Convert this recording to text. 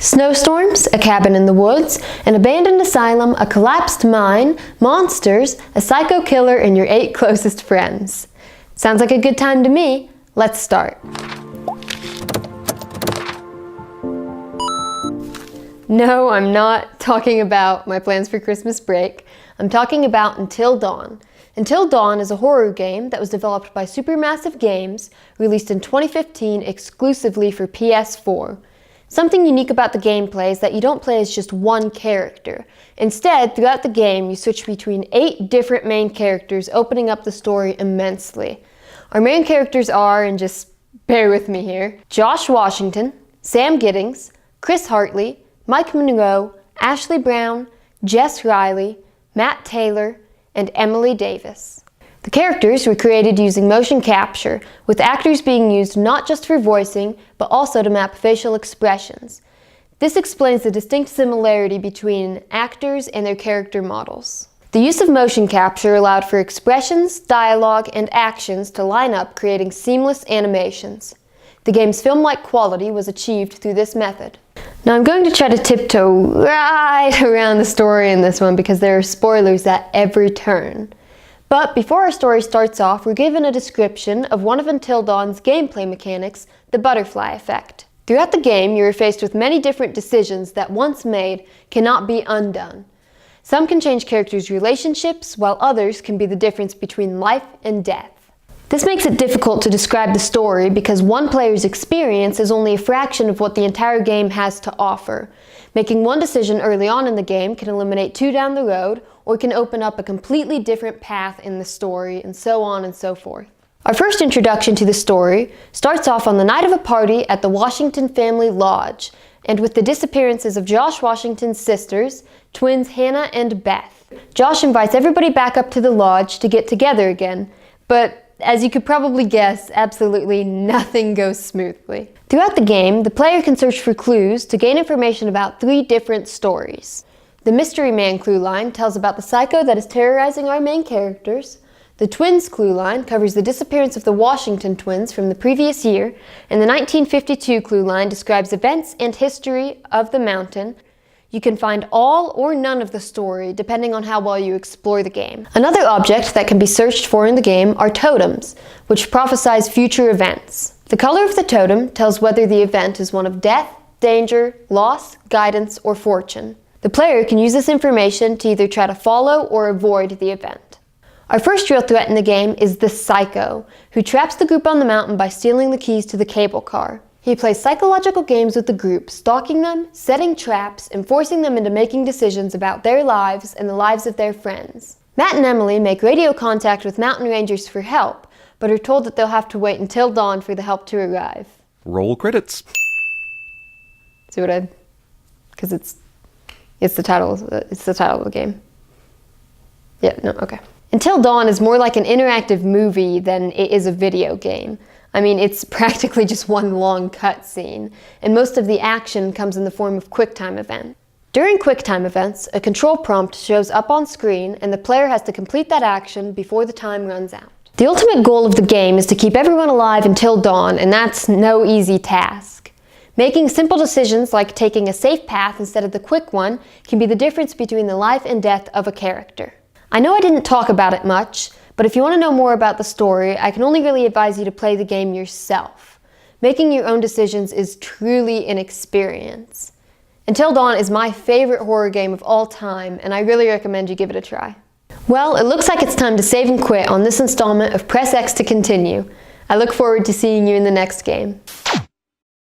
Snowstorms, a cabin in the woods, an abandoned asylum, a collapsed mine, monsters, a psycho killer, and your 8 closest friends. Sounds like a good time to me. Let's start. No, I'm not talking about my plans for Christmas break. I'm talking about Until Dawn. Until Dawn is a horror game that was developed by Supermassive Games, released in 2015 exclusively for PS4. Something unique about the gameplay is that you don't play as just one character. Instead, throughout the game, you switch between 8 different main characters, opening up the story immensely. Our main characters are, and just bear with me here, Josh Washington, Sam Giddings, Chris Hartley, Mike Monroe, Ashley Brown, Jess Riley, Matt Taylor, and Emily Davis. The characters were created using motion capture, with actors being used not just for voicing, but also to map facial expressions. This explains the distinct similarity between actors and their character models. The use of motion capture allowed for expressions, dialogue, and actions to line up, creating seamless animations. The game's film-like quality was achieved through this method. Now I'm going to try to tiptoe right around the story in this one because there are spoilers at every turn. But before our story starts off, we're given a description of one of Until Dawn's gameplay mechanics, the butterfly effect. Throughout the game, you are faced with many different decisions that, once made, cannot be undone. Some can change characters' relationships, while others can be the difference between life and death. This makes it difficult to describe the story because one player's experience is only a fraction of what the entire game has to offer. Making one decision early on in the game can eliminate 2 down the road, or can open up a completely different path in the story, and so on and so forth. Our first introduction to the story starts off on the night of a party at the Washington family lodge, and with the disappearances of Josh Washington's sisters, twins Hannah and Beth. Josh invites everybody back up to the lodge to get together again, but as you could probably guess, absolutely nothing goes smoothly. Throughout the game, the player can search for clues to gain information about 3 different stories. The Mystery Man clue line tells about the psycho that is terrorizing our main characters. The Twins clue line covers the disappearance of the Washington twins from the previous year, and the 1952 clue line describes events and history of the mountain. You can find all or none of the story depending on how well you explore the game. Another object that can be searched for in the game are totems, which prophesize future events. The color of the totem tells whether the event is one of death, danger, loss, guidance, or fortune. The player can use this information to either try to follow or avoid the event. Our first real threat in the game is the Psycho, who traps the group on the mountain by stealing the keys to the cable car. He plays psychological games with the group, stalking them, setting traps, and forcing them into making decisions about their lives and the lives of their friends. Matt and Emily make radio contact with mountain rangers for help, but are told that they'll have to wait until dawn for the help to arrive. Roll credits. See what I... because it's the title of the game. Yeah, no, okay. Until Dawn is more like an interactive movie than it is a video game. I mean, it's practically just one long cutscene, and most of the action comes in the form of QuickTime events. During QuickTime events, a control prompt shows up on screen, and the player has to complete that action before the time runs out. The ultimate goal of the game is to keep everyone alive until dawn, and that's no easy task. Making simple decisions like taking a safe path instead of the quick one can be the difference between the life and death of a character. I know I didn't talk about it much, but if you want to know more about the story, I can only really advise you to play the game yourself. Making your own decisions is truly an experience. Until Dawn is my favorite horror game of all time, and I really recommend you give it a try. Well, it looks like it's time to save and quit on this installment of Press X to continue. I look forward to seeing you in the next game.